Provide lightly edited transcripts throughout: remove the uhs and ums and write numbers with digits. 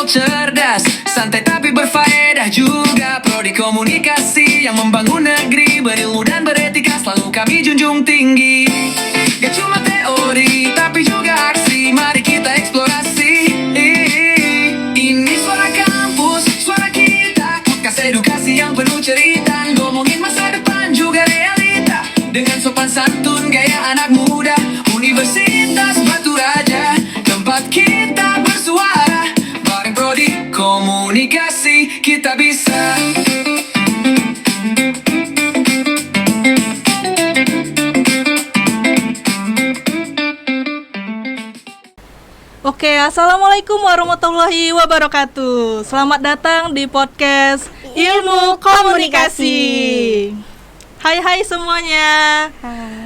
ngobrol cerdas, santai tapi berfaedah juga. Prodi komunikasi yang membangun negeri, berilmu dan beretika selalu kami junjung tinggi. Gak cuma teori tapi juga aksi, mari kita eksplorasi. Ini suara kampus, suara kita, podcast edukasi yang penuh cerita, ngomongin masa depan juga realita, dengan sopan santun gaya anak muda. Universitas Batu Raja, tempat kita bersuara, bareng prodi komunikasi kita bisa. Oke, assalamualaikum warahmatullahi wabarakatuh. Selamat datang di podcast Ilmu Komunikasi. Hai semuanya.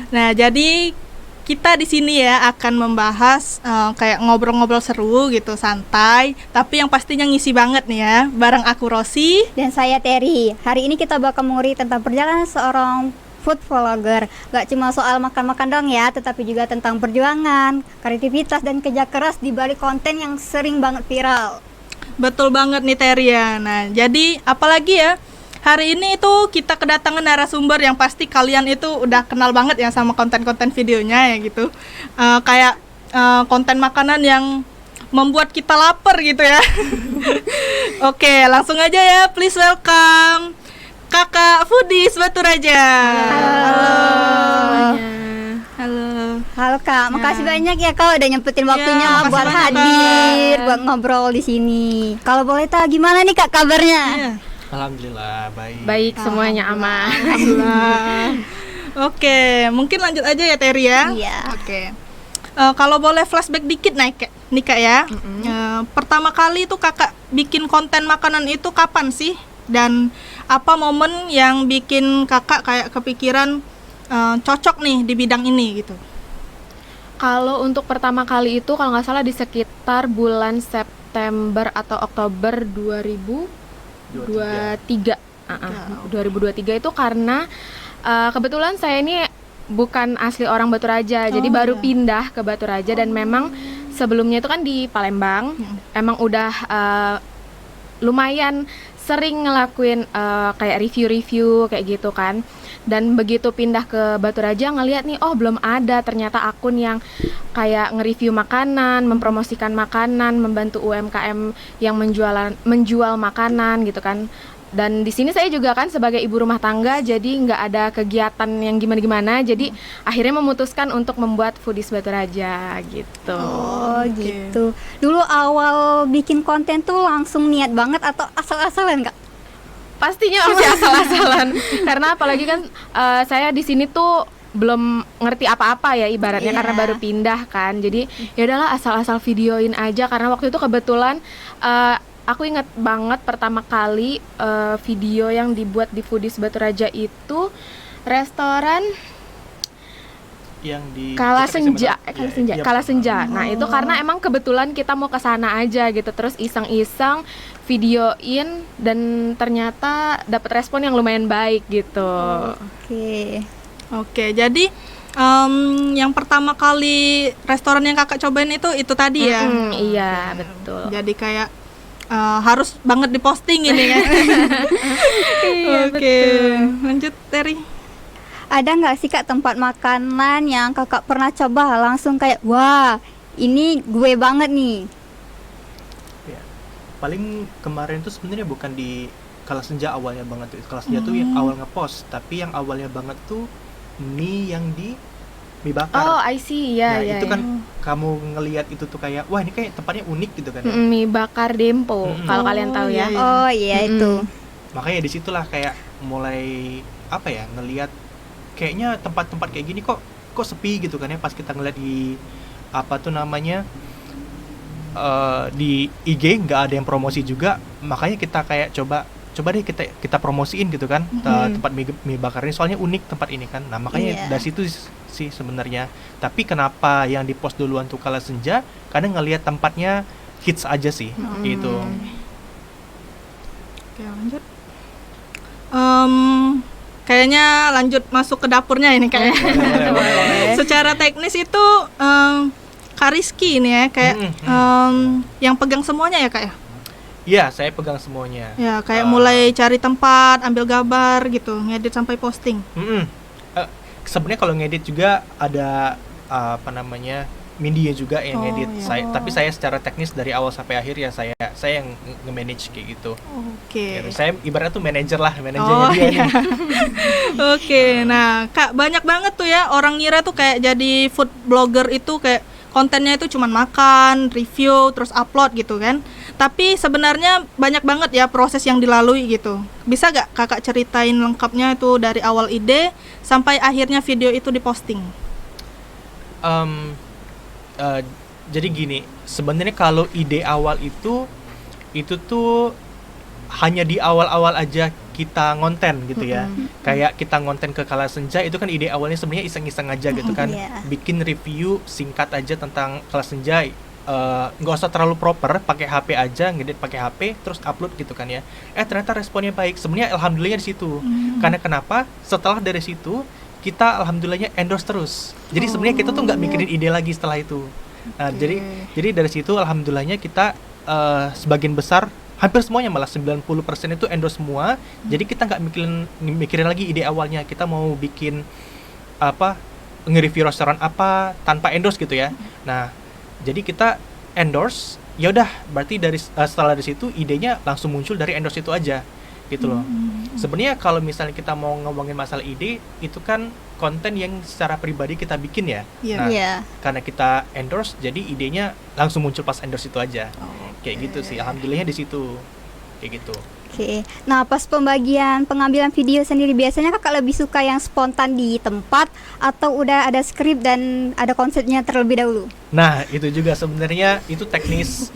Nah, jadi kita di sini ya akan membahas kayak ngobrol-ngobrol seru gitu, santai, tapi yang pastinya ngisi banget nih ya. Bareng aku Rosi dan saya Terry. Hari ini kita bakal mengulik tentang perjalanan seorang food vlogger. Gak cuma soal makan-makan dong ya, tetapi juga tentang perjuangan, kreativitas, dan kerja keras di balik konten yang sering banget viral. Betul banget nih Terry ya. Nah, jadi apalagi ya, hari ini itu kita kedatangan narasumber yang pasti kalian itu udah kenal banget ya sama konten-konten videonya ya gitu. Kayak konten makanan yang membuat kita lapar gitu ya. Oke, langsung aja ya, please welcome Kakak Foodies Batu Raja. Halo Kak, makasih banyak ya Kak udah nyempetin waktunya buat hadir, buat ngobrol di sini. Kalau boleh tahu gimana nih Kak kabarnya? Alhamdulillah baik. Baik, semuanya aman. Alhamdulillah. Oke, mungkin lanjut aja ya Terry ya. Iya. Oke. Kalau boleh flashback dikit nih Kak ya. Pertama kali itu Kakak bikin konten makanan itu kapan sih? Dan apa momen yang bikin Kakak kayak kepikiran cocok nih di bidang ini gitu? Kalau untuk pertama kali itu kalau nggak salah di sekitar bulan September atau Oktober 2023 itu karena kebetulan saya ini bukan asli orang Batu Raja, jadi baru pindah ke Batu Raja dan memang sebelumnya itu kan di Palembang, emang udah lumayan sering ngelakuin kayak review-review kayak gitu kan. Dan begitu pindah ke Batu Raja ngeliat nih, oh belum ada ternyata akun yang kayak nge-review makanan, mempromosikan makanan, membantu UMKM yang menjual makanan gitu kan. Dan di sini saya juga kan sebagai ibu rumah tangga, jadi nggak ada kegiatan yang gimana-gimana, jadi akhirnya memutuskan untuk membuat Foodies Batu Raja gitu. Oh gitu. Dulu awal bikin konten tuh langsung niat banget atau asal-asalan Kak? Pastinya masih asal-asalan, karena apalagi kan saya di sini tuh belum ngerti apa-apa ya ibaratnya karena baru pindah kan, jadi ya udahlah asal-asal videoin aja. Karena waktu itu kebetulan aku ingat banget pertama kali video yang dibuat di Foodies Batu Raja itu restoran yang di Kala Senja. Nah, itu karena emang kebetulan kita mau ke sana aja gitu, terus iseng-iseng videoin dan ternyata dapat respon yang lumayan baik gitu. Oke, jadi yang pertama kali restoran yang Kakak cobain itu tadi ya? Iya, betul. Jadi kayak harus banget diposting ini ya. Oke, lanjut Terry. Ada nggak sih Kak tempat makanan yang Kakak pernah coba langsung kayak wah ini gue banget nih? Ya, paling kemarin tuh sebenarnya bukan di Kala Senja awalnya banget tuh. Kala Senja tuh yang awal ngepost, tapi yang awalnya banget tuh mie yang di mie bakar. Oh, I see. Ya, itu kan kamu ngelihat itu tuh kayak wah ini kayak tempatnya unik gitu kan. Mie bakar Dempo, kalau kalian tahu ya. Oh iya itu. Makanya disitulah kayak mulai apa ya, ngelihat kayaknya tempat-tempat kayak gini kok sepi gitu kan ya, pas kita ngeliat di apa tuh namanya di IG nggak ada yang promosi juga, makanya kita kayak coba deh kita promosiin gitu kan tempat mie bakar ini, soalnya unik tempat ini kan. Nah makanya dari situ sih sebenarnya. Tapi kenapa yang di post duluan tuh Kala Senja, karena ngelihat tempatnya hits aja sih gitu. Oke, lanjut. Kayaknya lanjut masuk ke dapurnya ini kayak. Secara teknis itu Kak Rizky ini ya kayak yang pegang semuanya ya Kak ya? Iya, saya pegang semuanya. Ya, kayak mulai cari tempat, ambil gambar gitu, ngedit sampai posting. Sebenarnya kalau ngedit juga ada Mindy juga yang ngedit. Iya. Tapi saya secara teknis dari awal sampai akhir ya saya yang nge-manage kayak gitu. Oke. Gitu. Saya ibaratnya tuh manajernya dia iya. nih. Oke, nah Kak, banyak banget tuh ya orang ngira tuh kayak jadi food blogger itu kayak kontennya itu cuman makan, review, terus upload gitu kan. Tapi sebenarnya banyak banget ya proses yang dilalui gitu. Bisa gak Kakak ceritain lengkapnya itu dari awal ide sampai akhirnya video itu diposting? Jadi gini, sebenarnya kalau ide awal itu tuh hanya di awal-awal aja kita ngonten gitu ya. Kayak kita ngonten ke Kala Senja itu kan ide awalnya sebenarnya iseng-iseng aja gitu kan. Bikin review singkat aja tentang Kala Senja. Nggak usah terlalu proper, pakai HP aja, ngedit pakai HP, terus upload gitu kan ya. Ternyata responnya baik. Sebenarnya alhamdulillahnya di situ. Karena kenapa? Setelah dari situ kita alhamdulillahnya endorse terus. Jadi sebenarnya kita tuh nggak mikirin ide lagi setelah itu. Nah, jadi dari situ alhamdulillahnya kita sebagian besar, hampir semuanya malah 90% itu endorse semua. Jadi kita nggak mikirin lagi ide awalnya. Kita mau bikin nge-review restoran apa tanpa endorse gitu ya. Nah, jadi kita endorse, ya udah berarti setelah dari situ idenya langsung muncul dari endorse itu aja. Gitu loh. Sebenarnya kalau misalnya kita mau ngomongin masalah ide, itu kan konten yang secara pribadi kita bikin ya. Nah, karena kita endorse, jadi idenya langsung muncul pas endorse itu aja. Kayak gitu sih. Alhamdulillahnya di situ. Kayak gitu. Oke. Nah, pas pengambilan video sendiri biasanya Kakak lebih suka yang spontan di tempat atau udah ada skrip dan ada konsepnya terlebih dahulu? Nah, itu juga sebenarnya itu teknis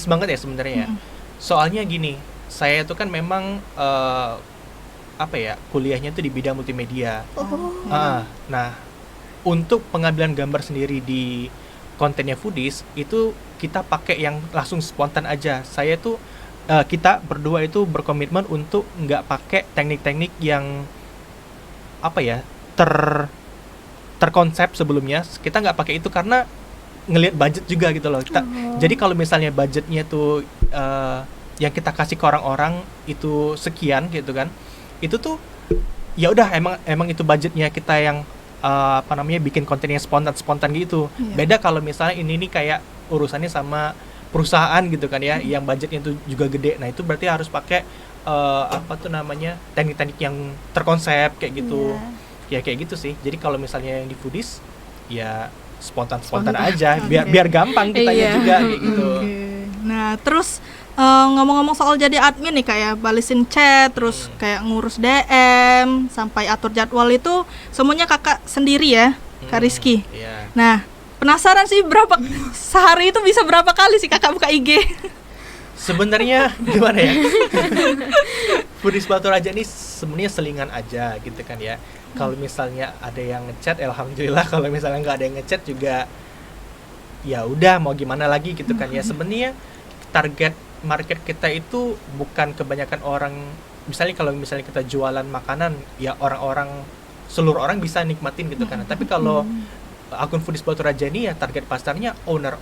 banget ya sebenarnya. Soalnya gini, saya itu kan memang kuliahnya itu di bidang multimedia. Nah, untuk pengambilan gambar sendiri di kontennya Foodies itu kita pakai yang langsung spontan aja. Saya tuh kita berdua itu berkomitmen untuk nggak pakai teknik-teknik yang terkonsep sebelumnya. Kita nggak pakai itu karena ngelihat budget juga gitu loh. Jadi kalau misalnya budgetnya tuh yang kita kasih ke orang-orang itu sekian gitu kan, itu tuh ya udah emang itu budgetnya kita yang bikin konten yang spontan gitu. Beda kalau misalnya ini kayak urusannya sama perusahaan gitu kan ya, yang budgetnya itu juga gede. Nah itu berarti harus pakai teknik-teknik yang terkonsep kayak gitu. Ya kayak gitu sih. Jadi kalau misalnya yang di Foodies ya spontan aja, biar gampang kitanya juga kayak gitu. Nah terus ngomong-ngomong soal jadi admin nih, kayak balesin chat, terus kayak ngurus DM sampai atur jadwal itu semuanya Kakak sendiri ya, Kak Rizky. Nah penasaran sih sehari itu bisa berapa kali sih Kakak buka IG? Sebenarnya gimana ya? Foodies Batu Raja ini sebenarnya selingan aja gitu kan ya. Kalau misalnya ada yang ngechat, alhamdulillah. Kalau misalnya nggak ada yang ngechat juga, ya udah mau gimana lagi gitu kan ya. Sebenarnya target market kita itu bukan kebanyakan orang. Misalnya kalau kita jualan makanan, ya seluruh orang bisa nikmatin gitu kan. Tapi kalau akun Foodies Batu Raja ini ya target pasarnya owner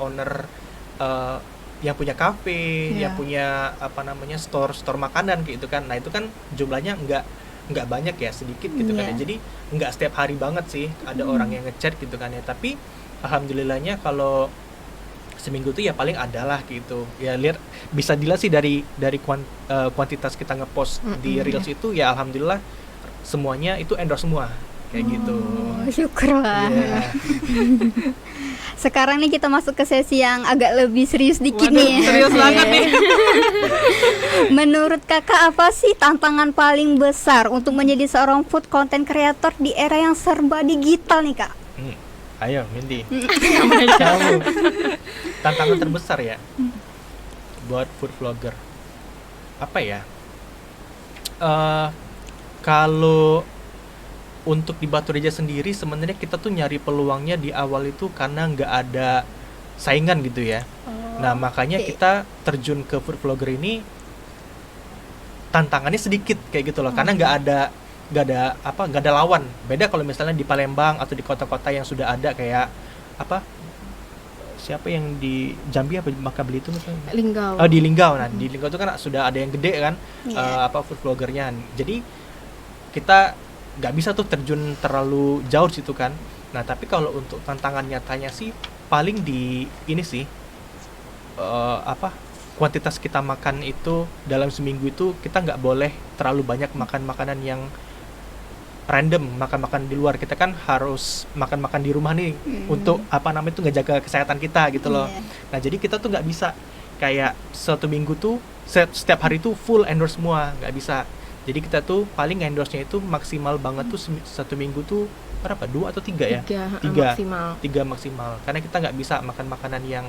yang punya kafe, yang punya store makanan gitu kan. Nah itu kan jumlahnya nggak banyak ya, sedikit gitu kan ya. Jadi nggak setiap hari banget sih ada orang yang ngechat gitu kan ya. Tapi alhamdulillahnya kalau seminggu tuh ya paling ada lah gitu. Ya bisa dilihat sih dari kuantitas kita ngepost di Reels itu ya alhamdulillah semuanya itu endorse semua kayak gitu. Syukurlah. Sekarang nih kita masuk ke sesi yang agak lebih serius dikit. Waduh, nih. Serius banget nih. Menurut Kakak apa sih tantangan paling besar untuk menjadi seorang food content creator di era yang serba digital nih Kak? Ayo Mindy, kamu tantangan terbesar ya buat food vlogger apa ya? Kalau untuk di Batu Raja sendiri sebenarnya kita tuh nyari peluangnya di awal itu karena nggak ada saingan gitu ya. Nah makanya kita terjun ke food vlogger ini tantangannya sedikit kayak gitu loh, karena nggak ada lawan. Beda kalau misalnya di Palembang atau di kota-kota yang sudah ada kayak siapa yang di Jambi apa Makabeli itu misalnya? Linggau. Di Linggau. Nah, di Linggau itu kan sudah ada yang gede kan, Iya. food vloggernya. Jadi kita nggak bisa tuh terjun terlalu jauh situ kan. Nah, tapi kalau untuk tantangan nyatanya sih paling di ini sih, kuantitas kita makan itu dalam seminggu itu kita nggak boleh terlalu banyak makan makanan yang random, makan di luar. Kita kan harus makan di rumah nih untuk itu ngejaga kesehatan kita gitu loh. Iya. Nah, jadi kita tuh nggak bisa kayak satu minggu tuh setiap hari tuh full endorse semua, nggak bisa. Jadi kita tuh paling endorse-nya itu maksimal banget tuh satu minggu tuh berapa? 2 atau 3 ya? 3 maksimal. 3 maksimal. Karena kita nggak bisa makan makanan yang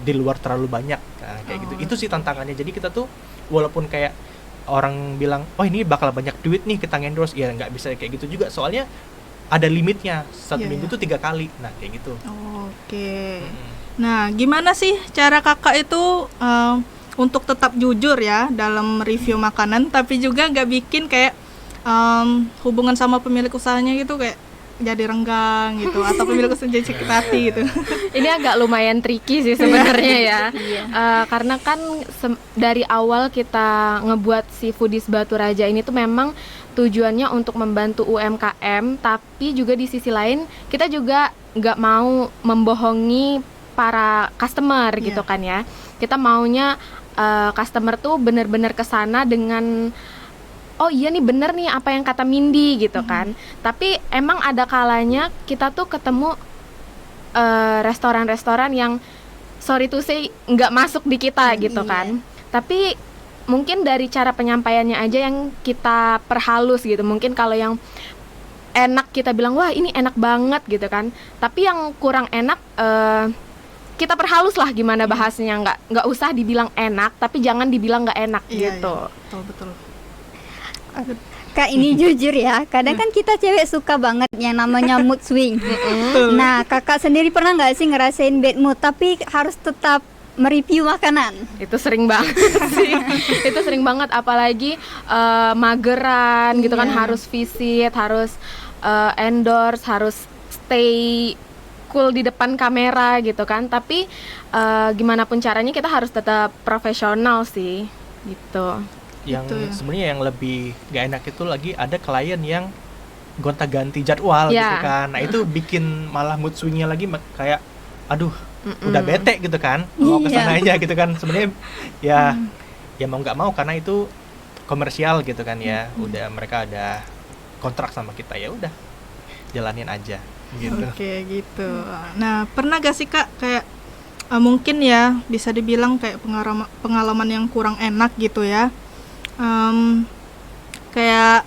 di luar terlalu banyak. Nah, kayak gitu. Itu sih tantangannya. Jadi kita tuh walaupun kayak orang bilang, oh ini bakal banyak duit nih kita endorse, ya nggak bisa kayak gitu juga. Soalnya ada limitnya. Satu Iya, minggu iya. tuh 3 kali. Nah, kayak gitu. Oke. Nah, gimana sih cara kakak itu untuk tetap jujur ya dalam review makanan, tapi juga nggak bikin kayak hubungan sama pemilik usahanya gitu kayak jadi renggang gitu, atau pemilik usaha jadi sakit hati gitu. Ini agak lumayan tricky sih sebenarnya ya. Karena kan dari awal kita ngebuat si Foodies Batu Raja ini tuh memang tujuannya untuk membantu UMKM, tapi juga di sisi lain kita juga nggak mau membohongi para customer gitu kan ya. Kita maunya customer tuh benar-benar kesana dengan oh iya nih bener nih apa yang kata Mindy gitu kan. Tapi emang ada kalanya kita tuh ketemu restoran-restoran yang sorry to say nggak masuk di kita gitu kan. Tapi mungkin dari cara penyampaiannya aja yang kita perhalus gitu. Mungkin kalau yang enak kita bilang wah ini enak banget gitu kan. Tapi yang kurang enak kita perhalus lah gimana bahasnya, nggak usah dibilang enak tapi jangan dibilang nggak enak gitu. Iya, betul. Kak, ini jujur ya, kadang kan kita cewek suka banget yang namanya mood swing. Nah, kakak sendiri pernah nggak sih ngerasain bad mood tapi harus tetap mereview makanan? Itu sering banget sih. Itu sering banget, apalagi mageran gitu kan, harus visit, harus endorse, harus stay cool di depan kamera gitu kan. Tapi gimana pun caranya kita harus tetap profesional sih gitu. Yang sebenarnya yang lebih gak enak itu lagi ada klien yang gonta-ganti jadwal gitu kan. Nah, itu bikin malah mood swing-nya lagi kayak aduh, udah bete gitu kan. Mau kesananya gitu kan. Sebenarnya ya mau nggak mau karena itu komersial gitu kan ya. Udah mereka ada kontrak sama kita, ya udah jalanin aja gitu. Oke, gitu. Nah, pernah gak sih Kak kayak mungkin ya bisa dibilang kayak pengalaman yang kurang enak gitu ya. Kayak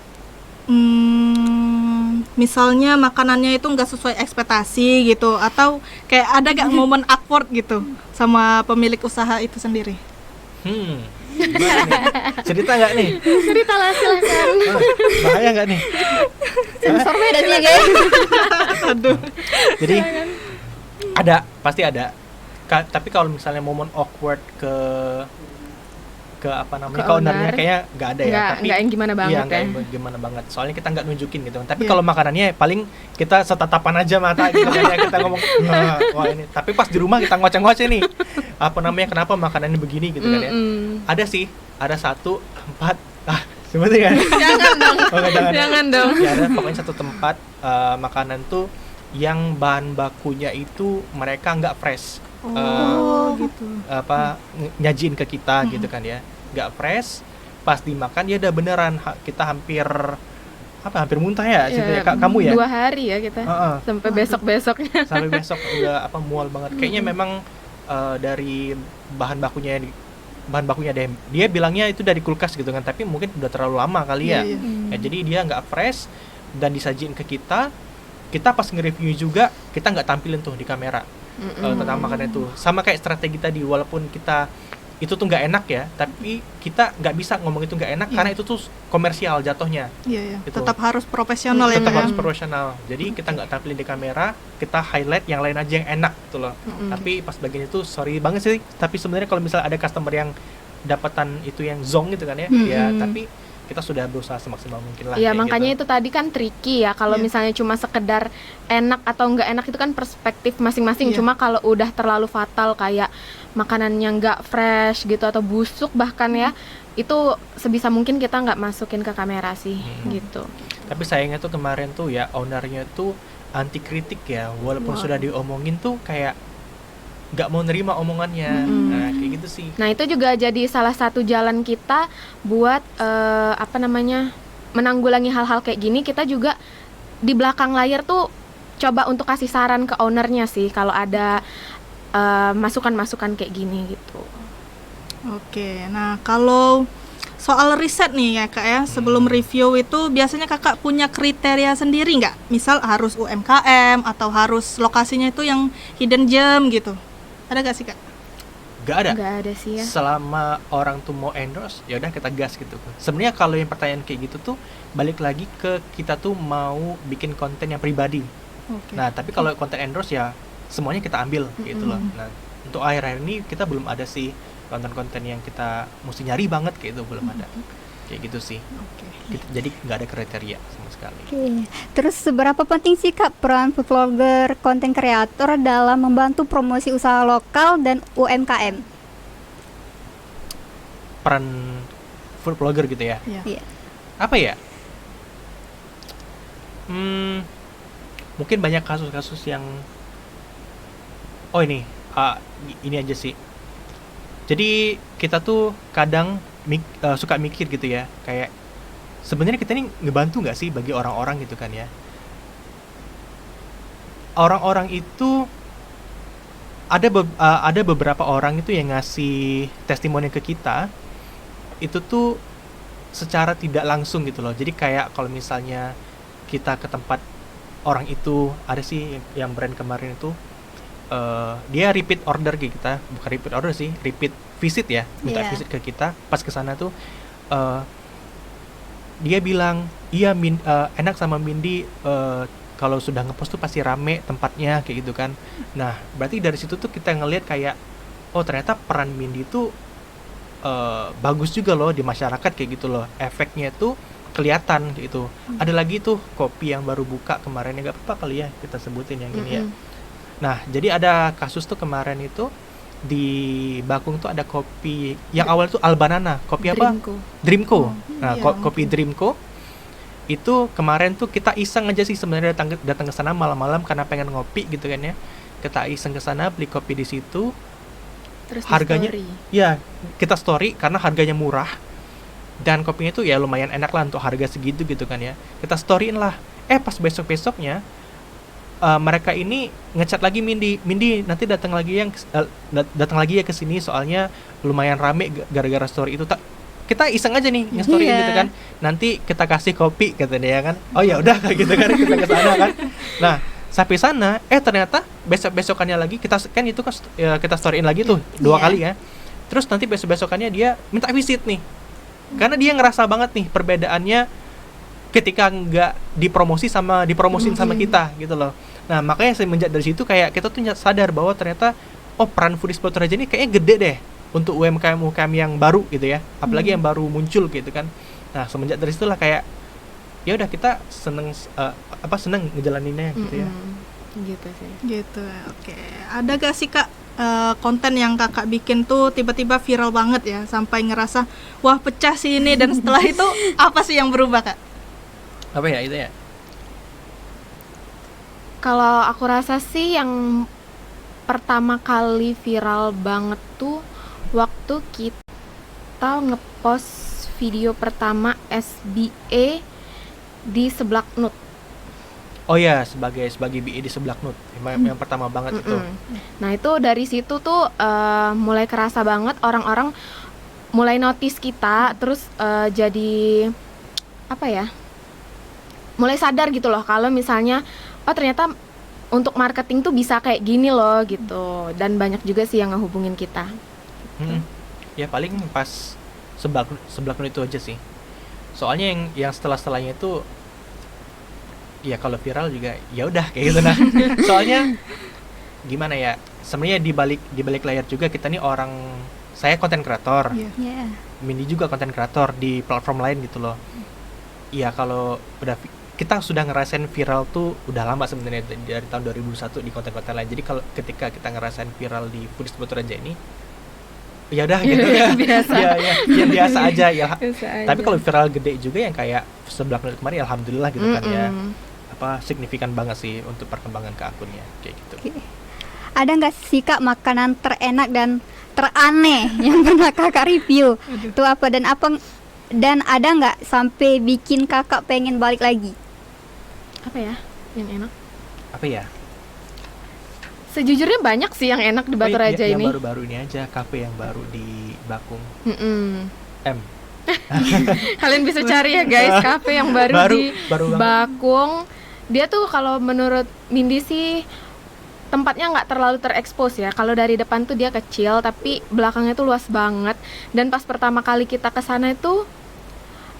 misalnya makanannya itu nggak sesuai ekspektasi gitu, atau kayak ada gak momen awkward gitu sama pemilik usaha itu sendiri? Gimana nih? Cerita nggak nih? Cerita lah silakan. Bahaya nggak nih? Sensor beda sih guys. Aduh. Jadi pasti ada. Tapi kalau misalnya momen awkward ke apa namanya, ke ownernya kayaknya nggak ada ya. Tapi nggak yang gimana banget iya, ya. nggak yang gimana banget. Soalnya kita nggak nunjukin gitu. Tapi kalau makanannya paling kita setatapan aja mata gitu kan ya, kita ngomong wah ini. Tapi pas di rumah kita ngoceh-ngoceh nih. Apa namanya, kenapa makanannya begini gitu kan ya. Ada sih, ada satu tempat sebenarnya kan. Jangan dong. Jangan dong. Ya, ada pokoknya satu tempat makanan tuh yang bahan bakunya itu mereka nggak fresh. Gitu. Nyajiin ke kita gitu kan ya, nggak fresh. Pas dimakan ya udah beneran kita hampir muntah ya, ya kamu ya 2 hari ya kita sampai besoknya. sampai besok udah mual banget kayaknya. Memang dari bahan bakunya deh, dia bilangnya itu dari kulkas gitu kan, tapi mungkin udah terlalu lama kali ya. Ya, jadi dia nggak fresh dan disajiin ke kita pas nge-review juga kita nggak tampilin tuh di kamera tentang makanan itu. Sama kayak strategi tadi, walaupun kita itu tuh nggak enak ya, tapi kita nggak bisa ngomong itu nggak enak karena itu tuh komersial jatuhnya. Iya. Gitu. Tetap harus profesional ya. Tetap harus profesional. Jadi kita nggak tampilin di kamera, kita highlight yang lain aja yang enak gitu loh. Tapi pas bagian itu sorry banget sih. Tapi sebenarnya kalau misalnya ada customer yang dapatan itu yang zong gitu kan ya, ya tapi kita sudah berusaha semaksimal mungkin lah. Iya, kayak makanya gitu. itu tadi kan tricky ya. Kalau Iya. misalnya cuma sekedar enak atau nggak enak itu kan perspektif masing-masing. Iya. Cuma kalau udah terlalu fatal kayak makanannya nggak fresh gitu atau busuk bahkan ya, itu sebisa mungkin kita nggak masukin ke kamera sih gitu. Tapi sayangnya tuh kemarin tuh ya ownernya tuh anti kritik ya, walaupun sudah diomongin tuh kayak nggak mau nerima omongannya. Nah kayak gitu sih. Nah itu juga jadi salah satu jalan kita buat menanggulangi hal-hal kayak gini. Kita juga di belakang layar tuh coba untuk kasih saran ke ownernya sih kalau ada masukan-masukan kayak gini gitu. Oke, nah kalau soal riset nih ya kak ya, sebelum review itu biasanya kakak punya kriteria sendiri nggak? Misal harus UMKM atau harus lokasinya itu yang hidden gem gitu? Ada gak sih kak? Nggak ada. Nggak ada sih ya. Selama orang tuh mau endorse, ya udah kita gas gitu. Sebenarnya kalau yang pertanyaan kayak gitu tuh balik lagi ke kita tuh mau bikin konten yang pribadi. Oke. Nah, tapi kalau konten endorse ya semuanya kita ambil gitu loh. Nah, untuk akhir-akhir ini kita belum ada sih konten-konten yang kita mesti nyari banget kayak itu, belum ada. Kayak gitu sih. Oke. Jadi nggak ada kriteria sama sekali. Oke. Terus seberapa penting sih Kak peran food vlogger, konten kreator dalam membantu promosi usaha lokal dan UMKM? Peran food blogger gitu ya. Iya. Iya. Apa ya? Mungkin banyak kasus-kasus yang ini aja sih. Jadi kita tuh kadang suka mikir gitu ya, kayak sebenarnya kita ini ngebantu nggak sih bagi orang-orang gitu kan ya. Orang-orang itu ada beberapa orang itu yang ngasih testimoni ke kita, itu tuh secara tidak langsung gitu loh. Jadi kayak kalau misalnya kita ke tempat orang itu, ada sih yang brand kemarin itu dia repeat order ke kita, bukan repeat order sih, repeat visit ya, minta Iya. visit ke kita. Pas kesana tuh dia bilang iya enak sama Mindy, kalau sudah ngepost tuh pasti rame tempatnya kayak gitu kan. Nah berarti dari situ tuh kita ngelihat kayak oh ternyata peran Mindy tuh bagus juga loh di masyarakat kayak gitu loh, efeknya tuh kelihatan kayak gitu. Ada lagi tuh kopi yang baru buka kemarin, ya nggak apa-apa kali ya kita sebutin yang ini ya. Nah, jadi ada kasus tuh kemarin itu di Bakung tuh ada kopi yang awal tuh Albanana, kopi apa? Dreamco. Nah, iya, kopi Dreamco itu kemarin tuh kita iseng aja sih sebenarnya datang ke sana malam-malam karena pengen ngopi gitu kan ya. Kita iseng ke sana beli kopi di situ. Terus di Harganya story. ya kita story karena harganya murah dan kopinya tuh ya lumayan enak lah untuk harga segitu gitu kan ya. Kita storyin lah. Pas besok-besoknya mereka ini ngechat lagi Mindy nanti datang lagi ya ke sini soalnya lumayan rame gara-gara story itu. Kita iseng aja nih nge-storyin Iya. gitu kan. Nanti kita kasih kopi kata dia kan. Oh ya udah kayak gitu kan kita ke sana kan. Nah, sampai sana ternyata besok-besokannya lagi kita kan itu kan kita storyin lagi tuh 2 Iya. kali ya. Terus nanti besok-besokannya dia minta visit nih. Karena dia ngerasa banget nih perbedaannya ketika nggak dipromosin sama kita gitu loh. Nah makanya semenjak dari situ kayak kita tuh sadar bahwa ternyata peran Foodies Batu Raja ini kayaknya gede deh untuk UMKM yang baru gitu ya, apalagi yang baru muncul gitu kan. Nah semenjak dari situlah kayak ya udah kita seneng ngejalaninnya gitu ya. Gitu sih. Gitu. Oke. Ada gak sih kak konten yang kakak bikin tuh tiba-tiba viral banget ya sampai ngerasa wah pecah sih ini, dan setelah itu apa sih yang berubah kak? Apa ya itu ya? Kalau aku rasa sih yang pertama kali viral banget tuh waktu kita ngepost video pertama SBA di Seblak Nut. Oh ya, sebagai BE di Seblak Nut yang pertama banget itu. Nah itu dari situ tuh mulai kerasa banget orang-orang mulai notice kita, terus jadi apa ya? Mulai sadar gitu loh kalau misalnya ternyata untuk marketing tuh bisa kayak gini loh gitu, dan banyak juga sih yang ngehubungin kita. Ya paling pas Seblak Nut itu aja sih. Soalnya yang setelahnya itu ya kalau viral juga ya udah kayak gitu nah. Soalnya gimana ya? Sebenarnya di balik layar juga kita nih orang saya konten kreator, Iya. Ya. Mindy juga konten kreator di platform lain gitu loh. Iya, kalau udah kita sudah ngerasain viral tuh udah lama sebenarnya dari tahun 2021 di konten-konten lain. Jadi kalau ketika kita ngerasain viral di Foodies Batu Raja ini, ya udah gitu ya. Biasa. Ya biasa aja ya. Biasa aja. Tapi kalau viral gede juga yang kayak 11 menit kemarin, alhamdulillah gitu kan ya. Apa signifikan banget sih untuk perkembangan ke akunnya kayak gitu. Oke. Ada nggak sih Kak makanan terenak dan teraneh yang pernah Kakak review? Itu apa dan ada nggak sampai bikin Kakak pengen balik lagi? Apa ya yang enak? Apa ya? Sejujurnya banyak sih yang enak di Batu Oh, Raja yang ini. baru-baru ini aja, kafe yang baru di Bakung. Mm-mm. M. Kalian bisa cari ya guys, kafe yang baru di baru banget. Bakung. Dia tuh kalau menurut Mindy sih tempatnya nggak terlalu terekspos ya. Kalau dari depan tuh dia kecil, tapi belakangnya tuh luas banget. Dan pas pertama kali kita ke sana itu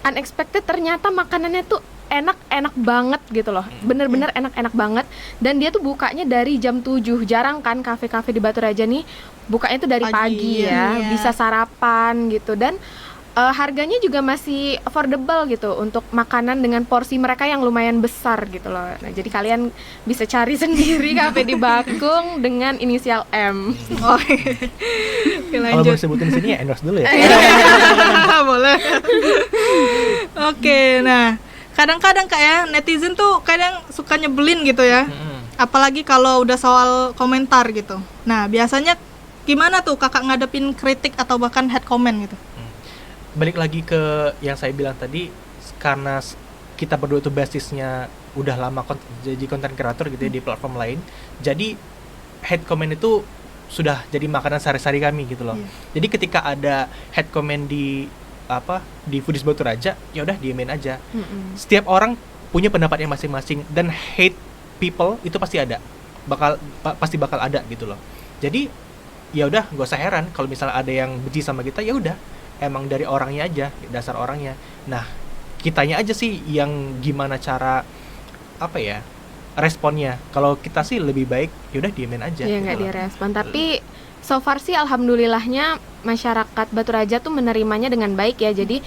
unexpected, ternyata makanannya tuh enak-enak banget gitu loh. Bener-bener enak-enak banget. Dan dia tuh bukanya dari jam 7. Jarang kan kafe-kafe di Batu Raja nih bukanya tuh dari pagi ya. iya. Bisa sarapan gitu. Dan harganya juga masih affordable gitu untuk makanan dengan porsi mereka yang lumayan besar gitu loh. Nah, jadi kalian bisa cari sendiri kafe di Bakung dengan inisial M. Oh, oke, Kalau lanjut. mau sebutin sini ya endorse dulu ya. Boleh. Oke, nah kadang-kadang Kak ya netizen tuh kadang suka nyebelin gitu ya. Apalagi kalau udah soal komentar gitu. Nah, biasanya gimana tuh Kakak ngadepin kritik atau bahkan hate comment gitu? Balik lagi ke yang saya bilang tadi, karena kita berdua itu basisnya udah lama jadi konten kreator gitu ya di platform lain. Jadi hate comment itu sudah jadi makanan sehari-hari kami gitu loh. Iya. Jadi ketika ada hate comment di Foodies Batu Raja, ya udah diemin aja. Setiap orang punya pendapatnya masing-masing dan hate people itu pasti ada. Pasti bakal ada gitu loh. Jadi ya udah gak usah heran kalau misalnya ada yang benci sama kita, ya udah emang dari orangnya aja, dasar orangnya. Nah, kitanya aja sih yang gimana cara responnya. Kalau kita sih lebih baik yaudah diemin aja. Iya, gitu nggak loh. direspon. Tapi so far sih alhamdulillahnya masyarakat Batu Raja tuh menerimanya dengan baik ya. Jadi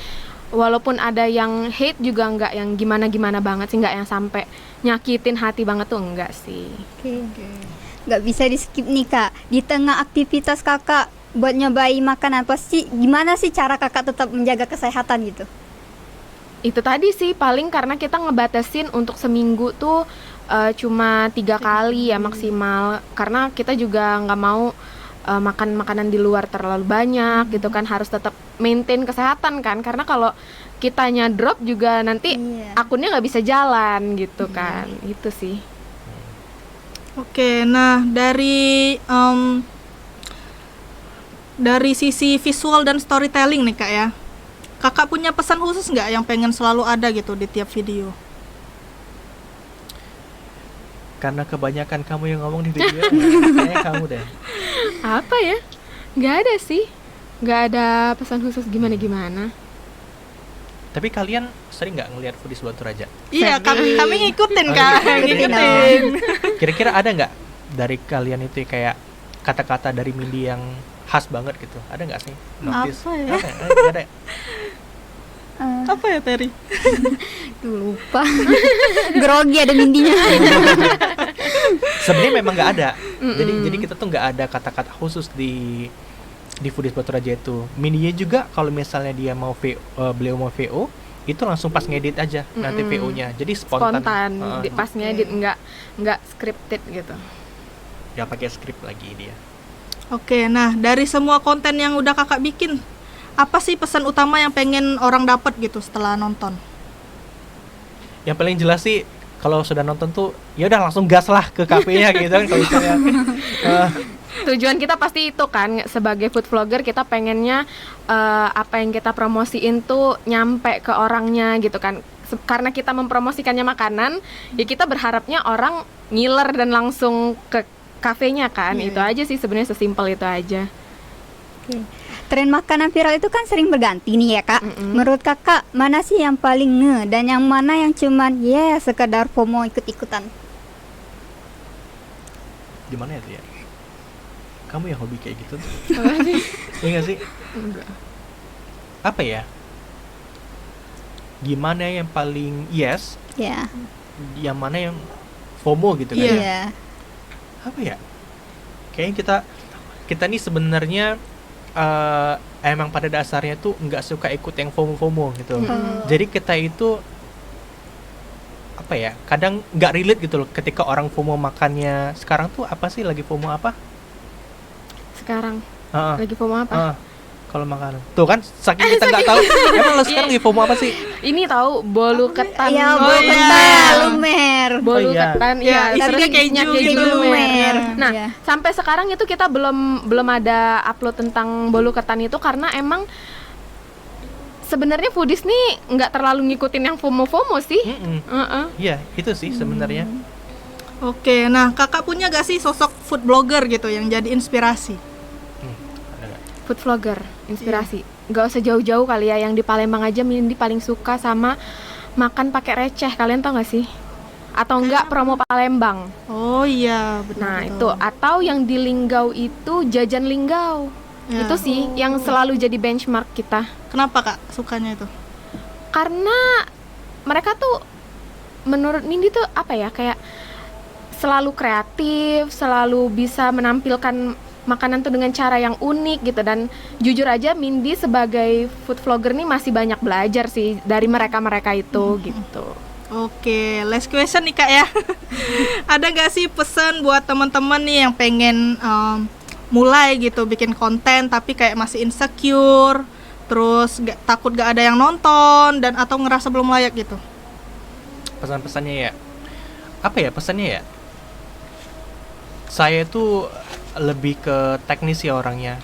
walaupun ada yang hate juga nggak yang gimana-gimana banget sih, nggak yang sampai nyakitin hati banget tuh, enggak sih. Oke. Nggak bisa di skip nih Kak. Di tengah aktivitas Kakak buat nyobain makanan, pasti gimana sih cara Kakak tetap menjaga kesehatan gitu? Itu tadi sih paling karena kita ngebatasin untuk seminggu tuh cuma 3 kali ya maksimal, karena kita juga nggak mau makan makanan di luar terlalu banyak gitu kan, harus tetap maintain kesehatan kan, karena kalau kitanya drop juga nanti Iya. akunnya nggak bisa jalan gitu kan. Itu sih. Oke, nah dari sisi visual dan storytelling nih Kak ya, Kakak punya pesan khusus nggak yang pengen selalu ada gitu di tiap video? Karena kebanyakan kamu yang ngomong di video, kayaknya kamu deh. Apa ya? Nggak ada sih. Nggak ada pesan khusus gimana-gimana. Tapi kalian sering nggak ngelihat Foodies Batu Raja? Iya, kami ngikutin Oh, Kak, ngikutin. ngikutin. Kira-kira ada nggak dari kalian itu kayak kata-kata dari Mindy yang khas banget gitu? Ada nggak sih? Notice? Apa ya? Nggak ada. Apa ya Terry? Duh, lupa. Grogi ada mindinya. Sebenarnya memang nggak ada. Jadi kita tuh nggak ada kata-kata khusus di Foodies Batu Raja itu. Mindy juga kalau misalnya dia mau beliau mau VO itu langsung pas ngedit aja nanti VO-nya. Jadi spontan. Pas ngedit nggak scripted gitu. Nggak pakai skrip lagi dia. Oke, nah dari semua konten yang udah Kakak bikin, apa sih pesan utama yang pengen orang dapat gitu setelah nonton? Yang paling jelas sih kalau sudah nonton tuh ya udah langsung gas lah ke kafenya gitu kan, kalau misalnya Tujuan kita pasti itu kan, sebagai food vlogger kita pengennya apa yang kita promosiin tuh nyampe ke orangnya gitu kan. Karena kita mempromosikannya makanan, ya kita berharapnya orang ngiler dan langsung ke kafenya kan. Iya. Itu aja sih sebenarnya, sesimpel itu aja. Oke. Tren makanan viral itu kan sering berganti nih ya Kak. Menurut Kakak mana sih yang paling dan yang mana yang cuman sekedar FOMO ikut-ikutan? gimana ya tuh ya? kamu yang hobi kayak gitu tuh. Iya nggak sih? Apa ya? Gimana yang paling yes, Ya. yang mana yang FOMO gitu kan? Iya. Iya. Apa ya? Kayaknya kita nih sebenarnya emang pada dasarnya tuh nggak suka ikut yang FOMO gitu. Jadi kita itu apa ya? Kadang nggak relate gitu loh ketika orang FOMO makannya. Sekarang tuh apa sih lagi FOMO apa? Sekarang Heeh. lagi FOMO apa? Heeh. Kalau makanan. Tuh kan saking kita nggak tahu. Emang lo sekarang lagi FOMO apa sih? Ini tahu bolu ketan. Iya, Oh, bolu iya. ketan, lumer. Bolu Oh, iya. ketan, Iya, iya. isinya Terus keju isinya gitu. lumer. Nah, Iya. sampai sekarang itu kita belum ada upload tentang bolu ketan itu karena emang sebenarnya foodies nih nggak terlalu ngikutin yang FOMO sih. Heeh. Iya, itu sih sebenarnya. Oke, nah kakak punya gak sih sosok food blogger gitu yang jadi inspirasi? Ada nggak? Food vlogger, inspirasi. Nggak usah jauh-jauh kali ya, yang di Palembang aja Mindy paling suka sama makan pakai receh. Kalian tau nggak sih? Atau enggak promo Palembang. Oh iya, betul. Nah, itu atau yang di Linggau itu jajan Linggau. Ya. Itu sih yang selalu jadi benchmark kita. Kenapa kak sukanya itu? Karena mereka tuh menurut Mindy tuh apa ya, kayak selalu kreatif, selalu bisa menampilkan makanan tuh dengan cara yang unik gitu. Dan jujur aja Mindy sebagai food vlogger nih masih banyak belajar sih dari mereka-mereka itu gitu. Oke, last question nih kak ya. Ada gak sih pesan buat teman-teman nih yang pengen mulai gitu bikin konten tapi kayak masih insecure, terus takut gak ada yang nonton dan atau ngerasa belum layak gitu? Pesan-pesannya ya, apa ya pesannya ya? Saya tuh lebih ke teknis ya orangnya.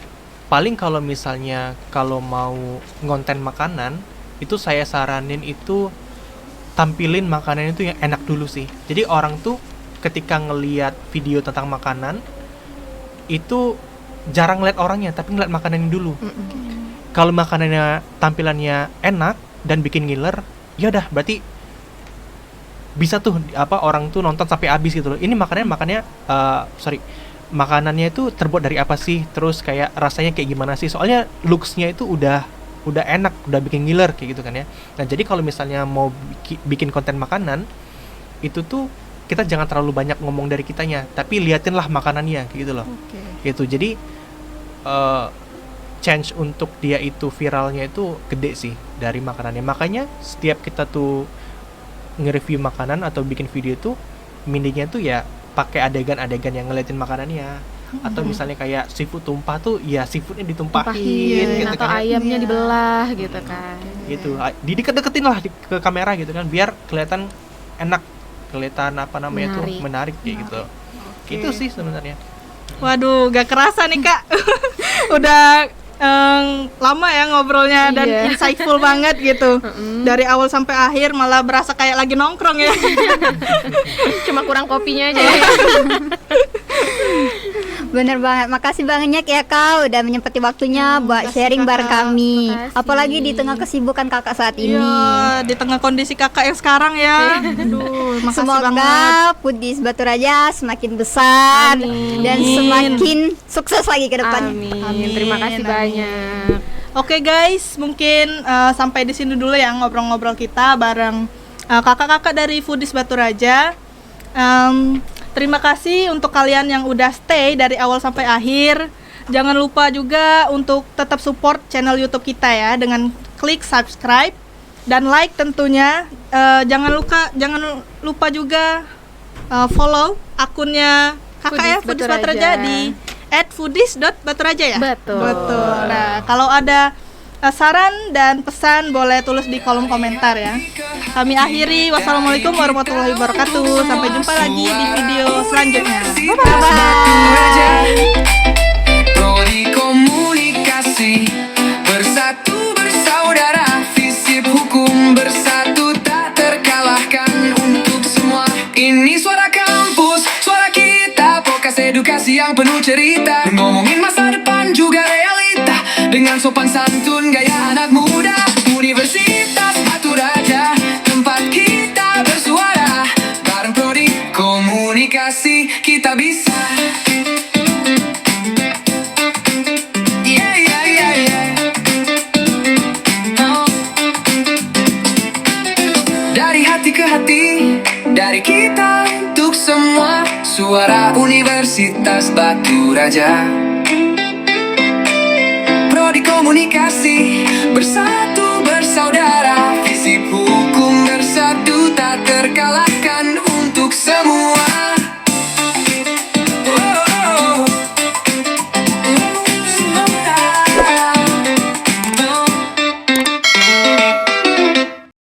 Paling kalau misalnya kalau mau ngonten makanan, itu saya saranin itu tampilin makanan itu yang enak dulu sih. Jadi orang tuh ketika ngelihat video tentang makanan itu jarang ngeliat orangnya, tapi ngeliat makanannya dulu. Kalau makanannya tampilannya enak dan bikin ngiler, ya udah berarti bisa tuh orang tuh nonton sampai habis gitu loh. Ini makanannya makanannya itu terbuat dari apa sih, terus kayak rasanya kayak gimana sih, soalnya looks-nya itu udah enak, udah bikin ngiler kayak gitu kan ya. Nah jadi kalau misalnya mau bikin konten makanan itu tuh kita jangan terlalu banyak ngomong dari kitanya, tapi liatinlah makanannya kayak gitu loh. Gitu. Jadi chance untuk dia itu viralnya itu gede sih dari makanannya. Makanya setiap kita tuh nge-review makanan atau bikin video tuh mininya tuh ya pakai adegan-adegan yang ngeliatin makanannya. Atau misalnya kayak seafood tumpah tuh ya seafoodnya ditumpahin gitu atau kan ya. ayamnya dibelah gitu kan. Gitu. Dideket-deketin lah ke kamera gitu kan biar kelihatan enak, kelihatan apa namanya tuh menarik kayak gitu. Itu sih sebenarnya. Waduh, gak kerasa nih kak. Udah lama ya ngobrolnya dan Iya. insightful banget gitu. Dari awal sampai akhir malah berasa kayak lagi nongkrong ya. Cuma kurang kopinya aja. Bener banget, makasih banyak ya kak udah menyempati waktunya buat makasih, sharing bareng Kakak. kami. Makasih. Apalagi di tengah kesibukan kakak saat ini. Iya, di tengah kondisi kakak yang sekarang ya. Aduh, makasih Semoga banget. Foodies Batu Raja semakin besar dan semakin sukses lagi ke depannya. Amin. Terima kasih Amin. banyak. Oke guys, mungkin sampai di sini dulu ya ngobrol-ngobrol kita bareng kakak-kakak dari Foodies Batu Raja. Terima kasih untuk kalian yang udah stay dari awal sampai akhir. Jangan lupa juga untuk tetap support channel YouTube kita ya dengan klik subscribe dan like tentunya. Jangan lupa juga follow akunnya kakak ya Foodies Batu Raja di @foodies.baturaja ya. Betul. Nah, kalau ada saran dan pesan boleh tulis di kolom komentar ya. Kami akhiri. Wassalamualaikum warahmatullahi wabarakatuh. Sampai jumpa lagi di video selanjutnya. Bye-bye. Prodi komunikasi bersatu bersaudara, visip hukum bersatu tak terkalahkan untuk semua. Ini suara kampus, suara kita, podcast edukasi yang penuh cerita, ngomongin masa depan juga realita dengan sopan santun gaya anak muda. Universitas Batu Raja, tempat kita bersuara, bareng prodi komunikasi kita bisa. dari kita untuk semua, suara Universitas Batu Raja. Prodi Komunikasi bersatu